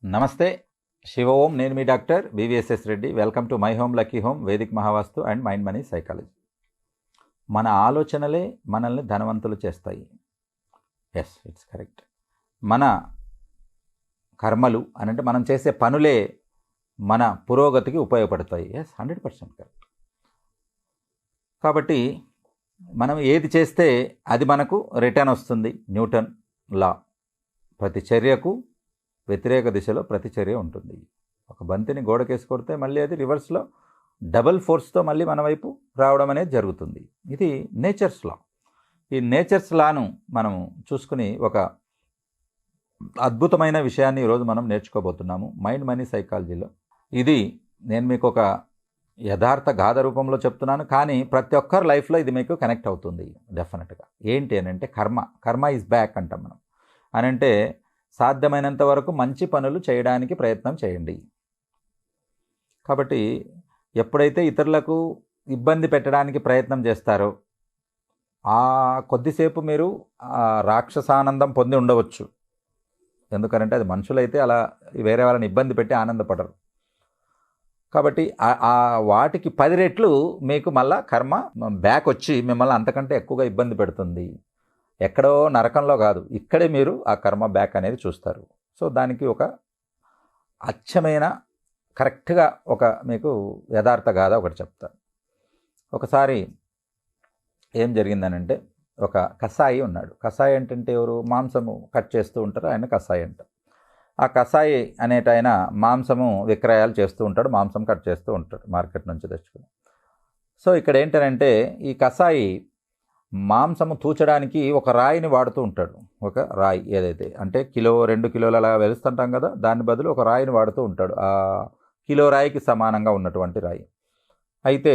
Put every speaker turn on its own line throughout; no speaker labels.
నమస్తే. శివ ఓం. నేను మీ doctor BVSS Reddy. Welcome to my home lucky home Vedic Mahavastu and mind money psychology. మన ఆలోచనలే మనల్ని ధనవంతులు చేస్తాయి. Yes, it's correct. మన కర్మలు అనంటే మనం చేసే పనులే మన పురోగతికి ఉపయోగపడతాయి. Yes, 100% correct. కాబట్టి మనం ఏది చేస్తే అది మనకు రిటర్న్ వస్తుంది. Newton law. ప్రతి చర్యకు వ్యతిరేక దిశలో ప్రతిచర్య ఉంటుంది. ఒక బంతిని గోడకేసి కొడితే మళ్ళీ అది రివర్స్లో డబల్ ఫోర్స్తో మళ్ళీ మన వైపు రావడం అనేది జరుగుతుంది. ఇది నేచర్స్ లా. ఈ నేచర్స్ లాను మనం చూసుకుని ఒక అద్భుతమైన విషయాన్ని ఈరోజు మనం నేర్చుకోబోతున్నాము మైండ్ మనీ సైకాలజీలో. ఇది నేను మీకు ఒక యథార్థ గాథ రూపంలో చెప్తున్నాను, కానీ ప్రతి ఒక్కరి లైఫ్లో ఇది మీకు కనెక్ట్ అవుతుంది డెఫినెట్గా. ఏంటి అని అంటే కర్మ ఈజ్ బ్యాక్ అంటాం మనం. అని అంటే సాధ్యమైనంత వరకు మంచి పనులు చేయడానికి ప్రయత్నం చేయండి. కాబట్టి ఎప్పుడైతే ఇతరులకు ఇబ్బంది పెట్టడానికి ప్రయత్నం చేస్తారో ఆ కొద్దిసేపు మీరు రాక్షసానందం పొంది ఉండవచ్చు. ఎందుకంటే అది మనుషులైతే అలా వేరే వాళ్ళని ఇబ్బంది పెట్టి ఆనందపడరు. కాబట్టి ఆ వాటికి 10 రెట్లు మీకు మళ్ళా కర్మ బ్యాక్ వచ్చి మిమ్మల్ని అంతకంటే ఎక్కువగా ఇబ్బంది పెడుతుంది. ఎక్కడో నరకంలో కాదు, ఇక్కడే మీరు ఆ కర్మ బ్యాక్ అనేది చూస్తారు. సో దానికి ఒక అచ్చమైన కరెక్ట్గా ఒక మీకు యథార్థ గాథ ఒకటి చెప్తాను. ఒకసారి ఏం జరిగిందనంటే, ఒక కసాయి ఉన్నాడు. కసాయి అంటే ఎవరు? మాంసము కట్ చేస్తూ ఉంటారు, ఆయన కసాయి అంట. ఆ కసాయి అనేట ఆయన మాంసము విక్రయాలు చేస్తూ ఉంటాడు, మాంసం కట్ చేస్తూ ఉంటాడు మార్కెట్ నుంచి తెచ్చుకుని. సో ఇక్కడ ఏంటనంటే ఈ కసాయి మాంసము తూచడానికి ఒక రాయిని వాడుతూ ఉంటాడు. ఒక రాయి ఏదైతే అంటే కిలో 2 కిలోలు అలా వెలుస్తుంటాం కదా, దాని బదులు ఒక రాయిని వాడుతూ ఉంటాడు. ఆ కిలో రాయికి సమానంగా ఉన్నటువంటి రాయి. అయితే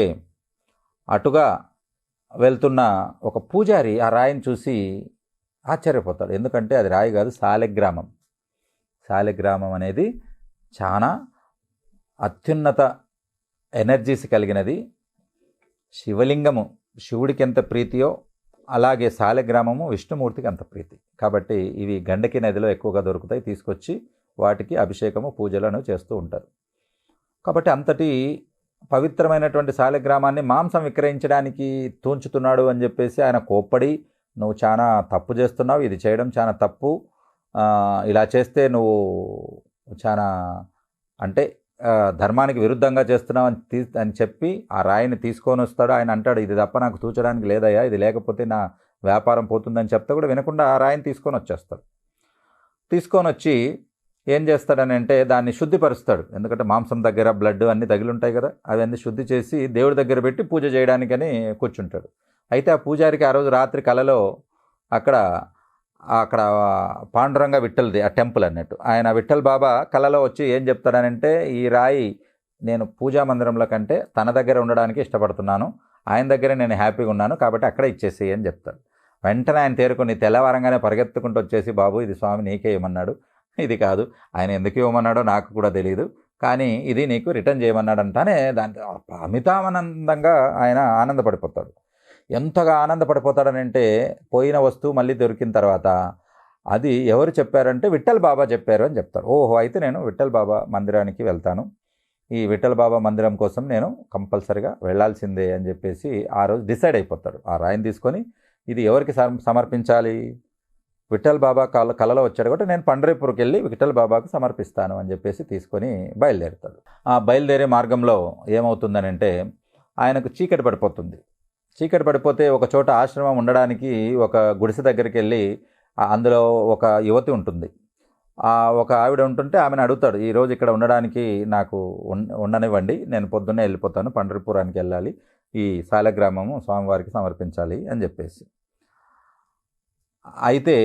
అటుగా వెళ్తున్న ఒక పూజారి ఆ రాయిని చూసి ఆశ్చర్యపోతాడు. ఎందుకంటే అది రాయి కాదు, శాలిగ్రామం. శాలిగ్రామం అనేది చాలా అత్యున్నత ఎనర్జీస్ కలిగినది. శివలింగము శివుడికి ఎంత ప్రీతియో అలాగే శాలిగ్రామము విష్ణుమూర్తికి అంత ప్రీతి. కాబట్టి ఇవి గండకి నదిలో ఎక్కువగా దొరుకుతాయి. తీసుకొచ్చి వాటికి అభిషేకము పూజలను చేస్తూ ఉంటారు. కాబట్టి అంతటి పవిత్రమైనటువంటి శాలిగ్రామాన్ని మాంసం విక్రయించడానికి తూంచుతున్నాడు అని చెప్పేసి ఆయన కోప్పడి, నువ్వు చాలా తప్పు చేస్తున్నావు, ఇది చేయడం చాలా తప్పు, ఇలా చేస్తే నువ్వు చాలా అంటే ధర్మానికి విరుద్ధంగా చేస్తున్నావు అని చెప్పి ఆ రాయిని తీసుకొని వస్తాడు. ఆయన అంటాడు, ఇది తప్ప నాకు తూచడానికి లేదయ్యా, ఇది లేకపోతే నా వ్యాపారం పోతుందని చెప్తే కూడా వినకుండా ఆ రాయిని తీసుకొని వచ్చేస్తాడు. తీసుకొని వచ్చి ఏం చేస్తాడని అంటే దాన్ని శుద్ధిపరుస్తాడు. ఎందుకంటే మాంసం దగ్గర బ్లడ్ అన్నీ తగిలి ఉంటాయి కదా, అవన్నీ శుద్ధి చేసి దేవుడి దగ్గర పెట్టి పూజ చేయడానికని కూర్చుంటాడు. అయితే ఆ పూజారికి ఆ రోజు రాత్రి కలలో అక్కడ పాండురంగ విఠల్ది ఆ టెంపుల్ అన్నట్టు. ఆయన విఠల్ బాబా కలలో వచ్చి ఏం చెప్తాడనంటే, ఈ రాయి నేను పూజా మందిరంలో కంటే తన దగ్గర ఉండడానికి ఇష్టపడుతున్నాను, ఆయన దగ్గర నేను హ్యాపీగా ఉన్నాను, కాబట్టి అక్కడే ఇచ్చేసేయి అని చెప్తాడు. వెంటనే ఆయన తేరుకొని తెల్లవారంగానే పరిగెత్తుకుంటూ వచ్చేసి, బాబు ఇది స్వామి నీకే ఇవ్వమన్నాడు, ఇది కాదు, ఆయన ఎందుకు ఇవ్వమన్నాడో నాకు కూడా తెలియదు, కానీ ఇది నీకు రిటర్న్ చేయమన్నాడంటానే దాని అమితానందంగా ఆయన ఆనందపడిపోతాడు. ఎంతగా ఆనందపడిపోతాడనంటే, పోయిన వస్తువు మళ్ళీ దొరికిన తర్వాత అది ఎవరు చెప్పారంటే విఠల్ బాబా చెప్పారు అని చెప్తారు. ఓహో, అయితే నేను విఠల్ బాబా మందిరానికి వెళ్తాను, ఈ విఠల్ బాబా మందిరం కోసం నేను కంపల్సరిగా వెళ్ళాల్సిందే అని చెప్పేసి ఆ రోజు డిసైడ్ అయిపోతాడు. ఆ రాయిని తీసుకొని ఇది ఎవరికి సమర్పించాలి? విఠల్ బాబా కలలో వచ్చాడు కాబట్టి నేను పండరీపూర్కి వెళ్ళి విఠల్ బాబాకు సమర్పిస్తాను అని చెప్పేసి తీసుకొని బయలుదేరుతాడు. ఆ బయలుదేరే మార్గంలో ఏమవుతుందనంటే ఆయనకు చీకటి పడిపోతుంది. చీకటి పడిపోతే ఒక చోట ఆశ్రమం ఉండడానికి ఒక గుడిసె దగ్గరికి వెళ్ళి అందులో ఒక యువతి ఉంటుంది. ఒక ఆవిడ ఉంటుంటే ఆమెను అడుగుతాడు, ఈరోజు ఇక్కడ ఉండడానికి నాకు ఉండనివ్వండి, నేను పొద్దున్నే వెళ్ళిపోతాను, పండరీపురానికి వెళ్ళాలి, ఈ శాలిగ్రామము స్వామివారికి సమర్పించాలి అని చెప్పేసి. అయితే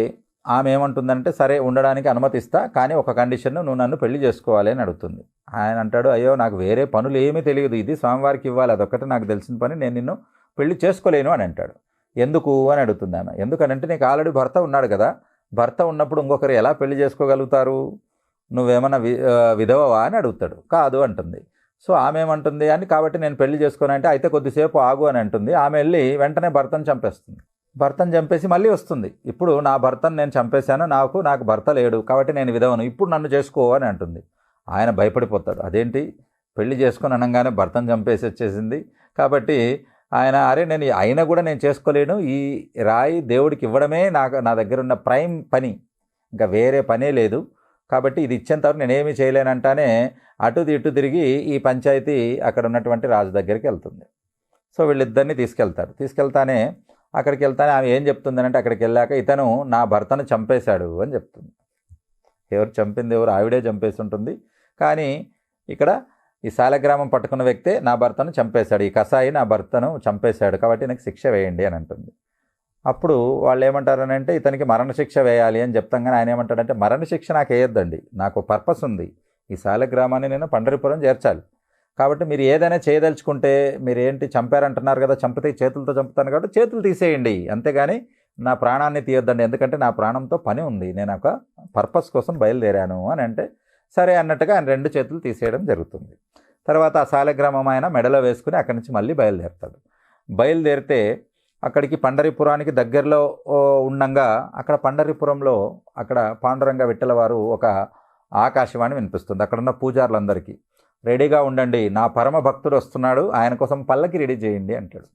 ఆమె ఏమంటుందంటే, సరే ఉండడానికి అనుమతిస్తా, కానీ ఒక కండిషన్, నువ్వు నన్ను పెళ్లి చేసుకోవాలి అని అడుగుతుంది. ఆయన అంటాడు, అయ్యో నాకు వేరే పనులు ఏమీ తెలియదు, ఇది స్వామివారికి ఇవ్వాలి, అదొక్కటే నాకు తెలిసిన పని, నేను నిన్ను పెళ్లి చేసుకోలేను అని అంటాడు. ఎందుకు అని అడుగుతుంది ఆమె. ఎందుకనంటే నీకు ఆల్రెడీ భర్త ఉన్నాడు కదా, భర్త ఉన్నప్పుడు ఇంకొకరు ఎలా పెళ్లి చేసుకోగలుగుతారు, నువ్వేమన్నా విధవవా అని అడుగుతాడు. కాదు అంటుంది. సో ఆమె ఏమంటుంది అని, కాబట్టి నేను పెళ్లి చేసుకోనంటే అయితే కొద్దిసేపు ఆగు అని అంటుంది. ఆమె వెళ్ళి వెంటనే భర్తను చంపేస్తుంది. భర్తను చంపేసి మళ్ళీ వస్తుంది. ఇప్పుడు నా భర్తను నేను చంపేశాను, నాకు భర్త లేడు కాబట్టి నేను విధవను, ఇప్పుడు నన్ను చేసుకో అని అంటుంది. ఆయన భయపడిపోతాడు. అదేంటి పెళ్లి చేసుకొని అనగానే భర్తను చంపేసి వచ్చేసింది కాబట్టి ఆయన అరే నేను అయినా కూడా నేను చేసుకోలేను, ఈ రాయి దేవుడికి ఇవ్వడమే నా దగ్గర ఉన్న ప్రైమ్ పని, ఇంకా వేరే పనే లేదు కాబట్టి ఇది ఇచ్చేంతవరకు నేనేమీ చేయలేనంటానే అటు ఇటు తిరిగి ఈ పంచాయతీ అక్కడ ఉన్నటువంటి రాజు దగ్గరికి వెళ్తుంది. సో వీళ్ళిద్దరిని తీసుకెళ్తానే అక్కడికి వెళ్తానే ఆమె ఏం చెప్తుంది అంటే అక్కడికి వెళ్ళాక ఇతను నా భర్తను చంపేశాడు అని చెప్తుంది. ఎవరు చంపింది ఎవరు? ఆవిడే చంపేసి ఉంటుంది. కానీ ఇక్కడ ఈ శాలగ్రామం పట్టుకున్న వ్యక్తే నా భర్తను చంపేశాడు, ఈ కసాయి నా భర్తను చంపేశాడు కాబట్టి నాకు శిక్ష వేయండి అని అంటుంది. అప్పుడు వాళ్ళు ఏమంటారని అంటే ఇతనికి మరణశిక్ష వేయాలి అని చెప్తాం. కానీ ఆయన ఏమంటాడంటే మరణశిక్ష నాకు వేయొద్దండి, నాకు పర్పస్ ఉంది, ఈ శాలగ్రామాన్ని నేను పండరిపురం చేర్చాలి కాబట్టి మీరు ఏదైనా చేయదలుచుకుంటే మీరు ఏంటి చంపారంటున్నారు కదా, చంపితే చేతులతో చంపుతాను కాబట్టి చేతులు తీసేయండి, అంతేగాని నా ప్రాణాన్ని తీయొద్దండి, ఎందుకంటే నా ప్రాణంతో పని ఉంది, నేను ఒక పర్పస్ కోసం బయలుదేరాను అని అంటే సరే అన్నట్టుగా ఆయన 2 చేతులు తీసేయడం జరుగుతుంది. తర్వాత ఆ శాలగ్రామం ఆయన మెడలో వేసుకుని అక్కడి నుంచి మళ్ళీ బయలుదేరితే అక్కడికి పండరిపురానికి దగ్గరలో ఉండంగా అక్కడ పండరిపురంలో అక్కడ పాండురంగ విఠల వారు ఒక ఆకాశవాణి వినిపిస్తుంది. అక్కడున్న పూజారులందరికీ రెడీగా ఉండండి, నా పరమ భక్తుడు వస్తున్నాడు, ఆయన కోసం పల్లకి రెడీ చేయండి అంటాడు.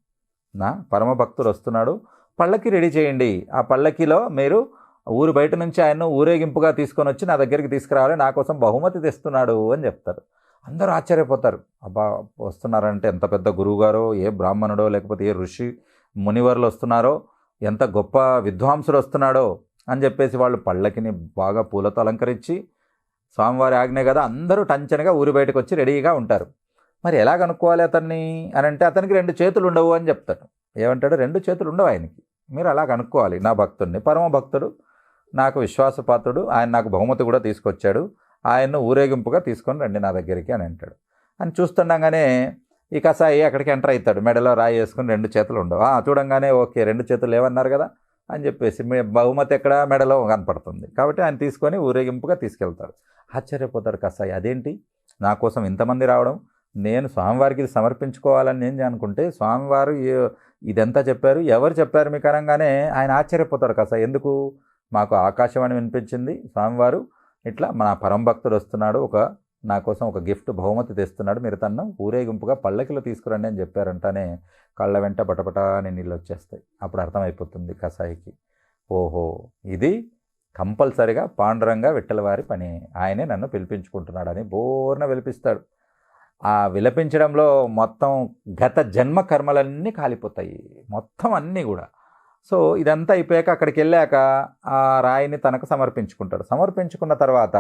నా పరమ భక్తుడు వస్తున్నాడు, పల్లకి రెడీ చేయండి, ఆ పల్లకిలో మీరు ఊరు బయట నుంచి ఆయన్ను ఊరేగింపుగా తీసుకొని వచ్చి నా దగ్గరికి తీసుకురావాలి, నా కోసం బహుమతి తెస్తున్నాడు అని చెప్తారు. అందరూ ఆశ్చర్యపోతారు. అబ్బా వస్తున్నారంటే ఎంత పెద్ద గురువుగారో, ఏ బ్రాహ్మణుడో లేకపోతే ఏ ఋషి మునివర్లు వస్తున్నారో, ఎంత గొప్ప విద్వాంసుడు వస్తున్నాడో అని చెప్పేసి వాళ్ళు పల్లకిని బాగా పూలతో అలంకరించి స్వామివారి ఆజ్ఞ కదా అందరూ టంచనగా ఊరి బయటకు వచ్చి రెడీగా ఉంటారు. మరి ఎలా కనుక్కోవాలి అతన్ని అని అంటే అతనికి 2 చేతులు ఉండవు అని చెప్తాడు. ఏమంటాడు? 2 చేతులు ఉండవు ఆయనకి, మీరు అలా కనుక్కోవాలి. నా భక్తుడిని, పరమ భక్తుడు, నాకు విశ్వాసపాత్రుడు, ఆయన నాకు బహుమతి కూడా తీసుకొచ్చాడు, ఆయన్ను ఊరేగింపుగా తీసుకొని రండి నా దగ్గరికి అని అంటాడు. అని చూస్తుండగానే ఈ కసాయి అక్కడికి ఎంటర్ అవుతాడు, మెడలో రాయి వేసుకుని 2 చేతులు ఉండవు. చూడంగానే ఓకే 2 చేతులు లేవన్నారు కదా అని చెప్పేసి బహుమతి ఎక్కడ మెడలో కనపడుతుంది కాబట్టి ఆయన తీసుకొని ఊరేగింపుగా తీసుకెళ్తాడు. ఆశ్చర్యపోతాడు కసాయి, అదేంటి నా కోసం ఇంతమంది రావడం, నేను స్వామివారికి ఇది సమర్పించుకోవాలని నేను అనుకుంటే స్వామివారు ఇదంతా చెప్పారు, ఎవరు చెప్పారు మీకు అనగానే ఆయన ఆశ్చర్యపోతాడు కసాయి. ఎందుకు? మాకు ఆకాశవాణి వినిపించింది, స్వామివారు ఇట్లా మన పరమ భక్తుడు వస్తున్నాడు, నా కోసం ఒక గిఫ్ట్ బహుమతి తెస్తున్నాడు, మీరు తను ఊరేగింపుగా పల్లకిలో తీసుకురండి అని చెప్పారంటానే కళ్ళ వెంట బటబటా అని నీళ్ళు వచ్చేస్తాయి. అప్పుడు అర్థమైపోతుంది కసాయికి, ఓహో ఇది కంపల్సరిగా పాండురంగ విఠల వారి పని, ఆయనే నన్ను పిలిపించుకుంటున్నాడని బోర్న విలిపిస్తాడు. ఆ విలపించడంలో మొత్తం గత జన్మ కర్మలన్నీ కాలిపోతాయి, మొత్తం అన్నీ కూడా. సో ఇదంతా అయిపోయాక అక్కడికి వెళ్ళాక ఆ రాయిని తనకు సమర్పించుకున్న తర్వాత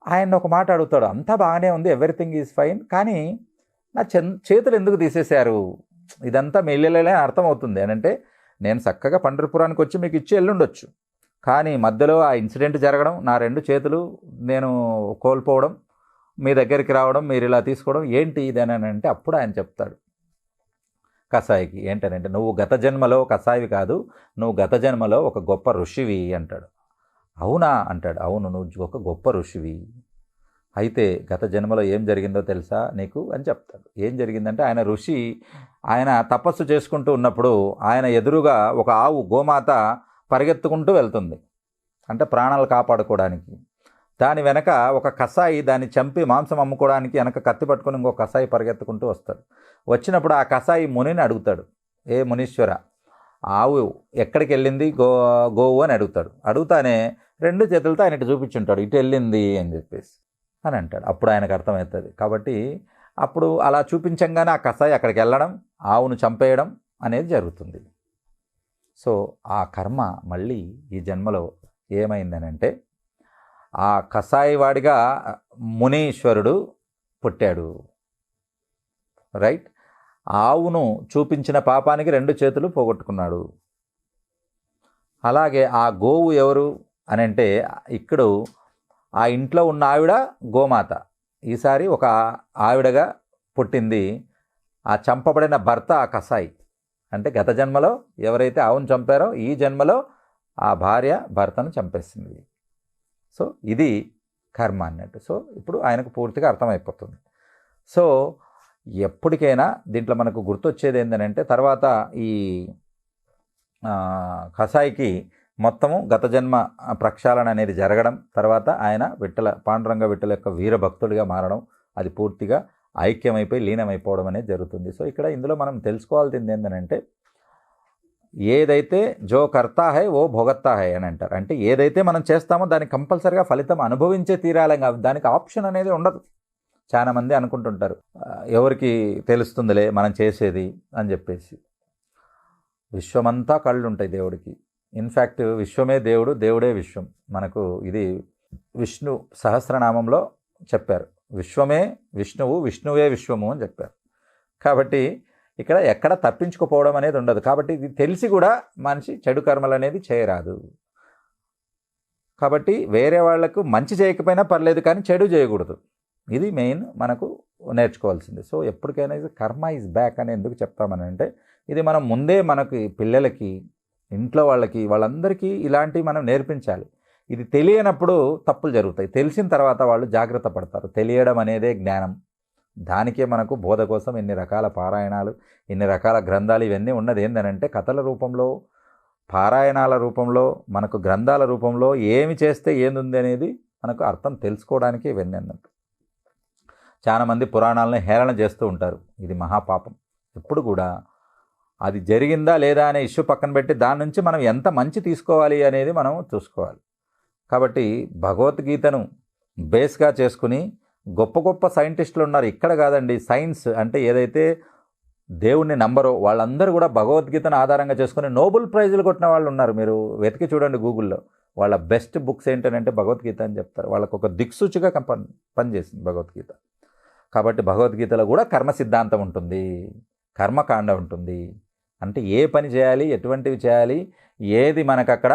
ఆయన ఒక మాట అడుగుతాడు, అంతా బాగానే ఉంది, ఎవ్రీథింగ్ ఈజ్ ఫైన్, కానీ నా చేతులు ఎందుకు తీసేశారు? ఇదంతా మెల్లెలే అర్థమవుతుంది అని అంటే నేను చక్కగా పండరిపురానికి వచ్చి మీకు ఇచ్చి వెళ్ళుండొచ్చు, కానీ మధ్యలో ఆ ఇన్సిడెంట్ జరగడం, నా 2 చేతులు నేను కోల్పోవడం, మీ దగ్గరికి రావడం, మీరు ఇలా తీసుకోవడం ఏంటి ఇది అని అంటే అప్పుడు ఆయన చెప్తాడు కసాయికి, ఏంటనంటే నువ్వు గత జన్మలో కసాయివి కాదు, నువ్వు గత జన్మలో ఒక గొప్ప ఋషివి అంటాడు. అవునా అంటాడు. అవును, నువ్వు ఒక గొప్ప ఋషివి, అయితే గత జన్మలో ఏం జరిగిందో తెలుసా నీకు అని చెప్తాడు. ఏం జరిగిందంటే ఆయన ఋషి, ఆయన తపస్సు చేసుకుంటూ ఉన్నప్పుడు ఆయన ఎదురుగా ఒక ఆవు గోమాత పరిగెత్తుకుంటూ వెళ్తుంది, అంటే ప్రాణాలు కాపాడుకోవడానికి. దాని వెనక ఒక కసాయి దాన్ని చంపి మాంసం అమ్ముకోవడానికి వెనక కత్తి పట్టుకొని ఇంకో కసాయి పరిగెత్తుకుంటూ వస్తాడు. వచ్చినప్పుడు ఆ కసాయి మునిని అడుగుతాడు, ఏ మునీశ్వర, ఆవు ఎక్కడికి వెళ్ళింది గోవు అని అడుగుతానే 2 చేతులతో ఆయన ఇటు చూపించుంటాడు, ఇటు వెళ్ళింది అని చెప్పేసి అని అంటాడు. అప్పుడు ఆయనకు అర్థమవుతుంది. కాబట్టి అప్పుడు అలా చూపించంగానే ఆ కసాయి అక్కడికి వెళ్ళడం, ఆవును చంపేయడం అనేది జరుగుతుంది. సో ఆ కర్మ మళ్ళీ ఈ జన్మలో ఏమైందనంటే ఆ కసాయి వాడిగా మునీశ్వరుడు పుట్టాడు, రైట్. ఆవును చూపించిన పాపానికి 2 చేతులు పోగొట్టుకున్నాడు. అలాగే ఆ గోవు ఎవరు అని అంటే ఇక్కడ ఆ ఇంట్లో ఉన్న ఆవిడ గోమాత, ఈసారి ఒక ఆవిడగా పుట్టింది. ఆ చంపబడిన భర్త ఆ కసాయి, అంటే గత జన్మలో ఎవరైతే ఆవును చంపారో ఈ జన్మలో ఆ భార్య భర్తను చంపేసింది. సో ఇది కర్మ అన్నట్టు. సో ఇప్పుడు ఆయనకు పూర్తిగా అర్థమైపోతుంది. సో ఎప్పటికైనా దీంట్లో మనకు గుర్తొచ్చేది ఏంటంటే తర్వాత ఈ కసాయికి మొత్తము గత జన్మ ప్రక్షాళన అనేది జరగడం, తర్వాత ఆయన పాండురంగ విఠల యొక్క వీరభక్తుడిగా మారడం, అది పూర్తిగా ఐక్యమైపోయి లీనమైపోవడం అనేది జరుగుతుంది. సో ఇక్కడ ఇందులో మనం తెలుసుకోవాల్సింది ఏంటంటే, ఏదైతే జో కర్తా హై ఓ భోగత్తా హై అని అంటారు. అంటే ఏదైతే మనం చేస్తామో దానికి కంపల్సరిగా ఫలితం అనుభవించే తీరాలి, దానికి ఆప్షన్ అనేది ఉండదు. చాలామంది అనుకుంటుంటారు ఎవరికి తెలుస్తుందిలే మనం చేసేది అని చెప్పేసి. విశ్వమంతా కళ్ళు ఉంటాయి దేవుడికి. ఇన్ఫ్యాక్ట్ విశ్వమే దేవుడు, దేవుడే విశ్వం. మనకు ఇది విష్ణు సహస్రనామంలో చెప్పారు. విశ్వమే విష్ణువు, విష్ణువే విశ్వము అని చెప్పారు. కాబట్టి ఇక్కడ ఎక్కడ తప్పించుకుపోవడం అనేది ఉండదు. కాబట్టి ఇది తెలిసి కూడా మనిషి చెడు కర్మలు అనేది చేయరాదు. కాబట్టి వేరే వాళ్లకు మంచి చేయకపోయినా పర్లేదు, కానీ చెడు చేయకూడదు. ఇది మెయిన్ మనకు నేర్చుకోవాల్సింది. సో ఎప్పటికైనా కర్మ ఈజ్ బ్యాక్ అని ఎందుకు చెప్తామని అంటే, ఇది మనం ముందే మనకి పిల్లలకి, ఇంట్లో వాళ్ళందరికీ ఇలాంటివి మనం నేర్పించాలి. ఇది తెలియనప్పుడు తప్పులు జరుగుతాయి, తెలిసిన తర్వాత వాళ్ళు జాగ్రత్త పడతారు. తెలియడం అనేదే జ్ఞానం. దానికే మనకు బోధ కోసం ఇన్ని రకాల పారాయణాలు, ఇన్ని రకాల గ్రంథాలు ఇవన్నీ ఉన్నది. ఏంటంటే కథల రూపంలో, పారాయణాల రూపంలో, మనకు గ్రంథాల రూపంలో ఏమి చేస్తే ఏంది అనేది మనకు అర్థం తెలుసుకోవడానికి ఇవన్నీ అన్నట్టు. చాలామంది పురాణాలను హేళన చేస్తూ ఉంటారు. ఇది మహాపాపం. ఎప్పుడు కూడా అది జరిగిందా లేదా అనే ఇష్యూ పక్కన పెట్టి దాని నుంచి మనం ఎంత మంచి తీసుకోవాలి అనేది మనం చూసుకోవాలి. కాబట్టి భగవద్గీతను బేస్గా చేసుకుని గొప్ప గొప్ప సైంటిస్టులు ఉన్నారు. ఇక్కడ కాదండి, సైన్స్ అంటే ఏదైతే దేవుణ్ణి నంబరో వాళ్ళందరూ కూడా భగవద్గీతను ఆధారంగా చేసుకుని నోబెల్ ప్రైజులు కొట్టిన వాళ్ళు ఉన్నారు. మీరు వెతికి చూడండి గూగుల్లో. వాళ్ళ బెస్ట్ బుక్స్ ఏంటంటే భగవద్గీత అని చెప్తారు. వాళ్ళకు ఒక దిక్సూచిగా పనిచేసింది భగవద్గీత. కాబట్టి భగవద్గీతలో కూడా కర్మ సిద్ధాంతం ఉంటుంది, కర్మకాండ ఉంటుంది. అంటే ఏ పని చేయాలి, ఎటువంటివి చేయాలి, ఏది మనకు అక్కడ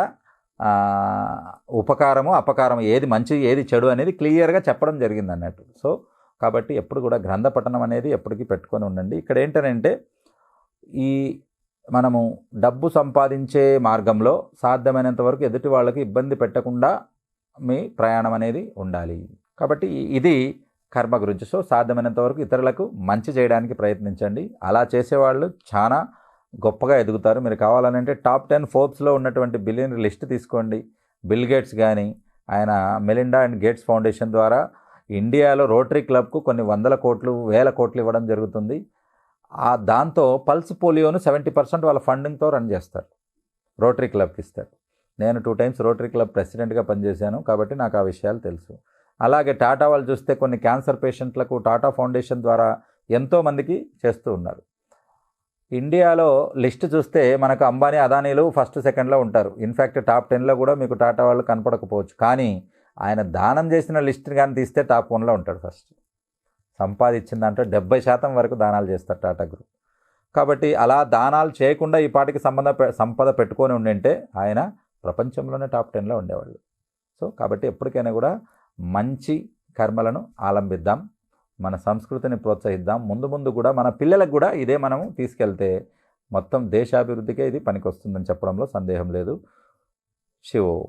ఉపకారము అపకారము, ఏది మంచి ఏది చెడు అనేది క్లియర్గా చెప్పడం జరిగింది అన్నట్టు. సో కాబట్టి ఎప్పుడు కూడా గ్రంథ పఠనం అనేది ఎప్పటికీ పెట్టుకొని ఉండండి. ఇక్కడ ఏంటంటే ఈ మనము డబ్బు సంపాదించే మార్గంలో సాధ్యమైనంత వరకు ఎదుటి వాళ్ళకి ఇబ్బంది పెట్టకుండా మీ ప్రయాణం అనేది ఉండాలి. కాబట్టి ఇది కర్మ గురించి. సో సాధ్యమైనంత వరకు ఇతరులకు మంచి చేయడానికి ప్రయత్నించండి. అలా చేసేవాళ్ళు చాలా గొప్పగా ఎదుగుతారు. మీరు కావాలంటే టాప్ 10 ఫోర్బ్స్లో ఉన్నటువంటి బిలియనర్ లిస్ట్ తీసుకోండి. బిల్ గేట్స్ కానీ, ఆయన మెలిండా అండ్ గేట్స్ ఫౌండేషన్ ద్వారా ఇండియాలో రోటరీ క్లబ్కు కొన్ని 100 కోట్లు 1000 కోట్లు ఇవ్వడం జరుగుతుంది. దాంతో పల్స్ పోలియోను 70% వాళ్ళ ఫండింగ్తో రన్ చేస్తారు, రోటరీ క్లబ్కి ఇస్తారు. నేను 2 టైమ్స్ రోటరీ క్లబ్ ప్రెసిడెంట్గా పనిచేశాను, కాబట్టి నాకు ఆ విషయాలు తెలుసు. అలాగే టాటా వాళ్ళు చూస్తే కొన్ని క్యాన్సర్ పేషెంట్లకు టాటా ఫౌండేషన్ ద్వారా ఎంతోమందికి చేస్తూ ఉన్నారు. ఇండియాలో లిస్ట్ చూస్తే మనకు అంబానీ అదానీలు ఫస్ట్ సెకండ్లో ఉంటారు. ఇన్ఫ్యాక్ట్ టాప్ 10లో కూడా మీకు టాటా వాళ్ళు కనపడకపోవచ్చు. కానీ ఆయన దానం చేసిన లిస్ట్ కానీ తీస్తే టాప్ 1లో ఉంటాడు. ఫస్ట్ సంపాదించిన దాంట్లో 70% వరకు దానాలు చేస్తారు టాటా గ్రూప్. కాబట్టి అలా దానాలు చేయకుండా ఈ పాటికి సంపద పెట్టుకొని ఉండింటే ఆయన ప్రపంచంలోనే టాప్ 10లో ఉండేవాళ్ళు. సో కాబట్టి ఎప్పటికైనా కూడా మంచి కర్మలను ఆలంబిద్దాం, మన సంస్కృతిని ప్రోత్సహిద్దాం. ముందు కూడా మన పిల్లలకు కూడా ఇదే మనము తీసుకెళ్తే మొత్తం దేశాభివృద్ధికే ఇది పనికొస్తుందని చెప్పడంలో సందేహం లేదు. శివోం.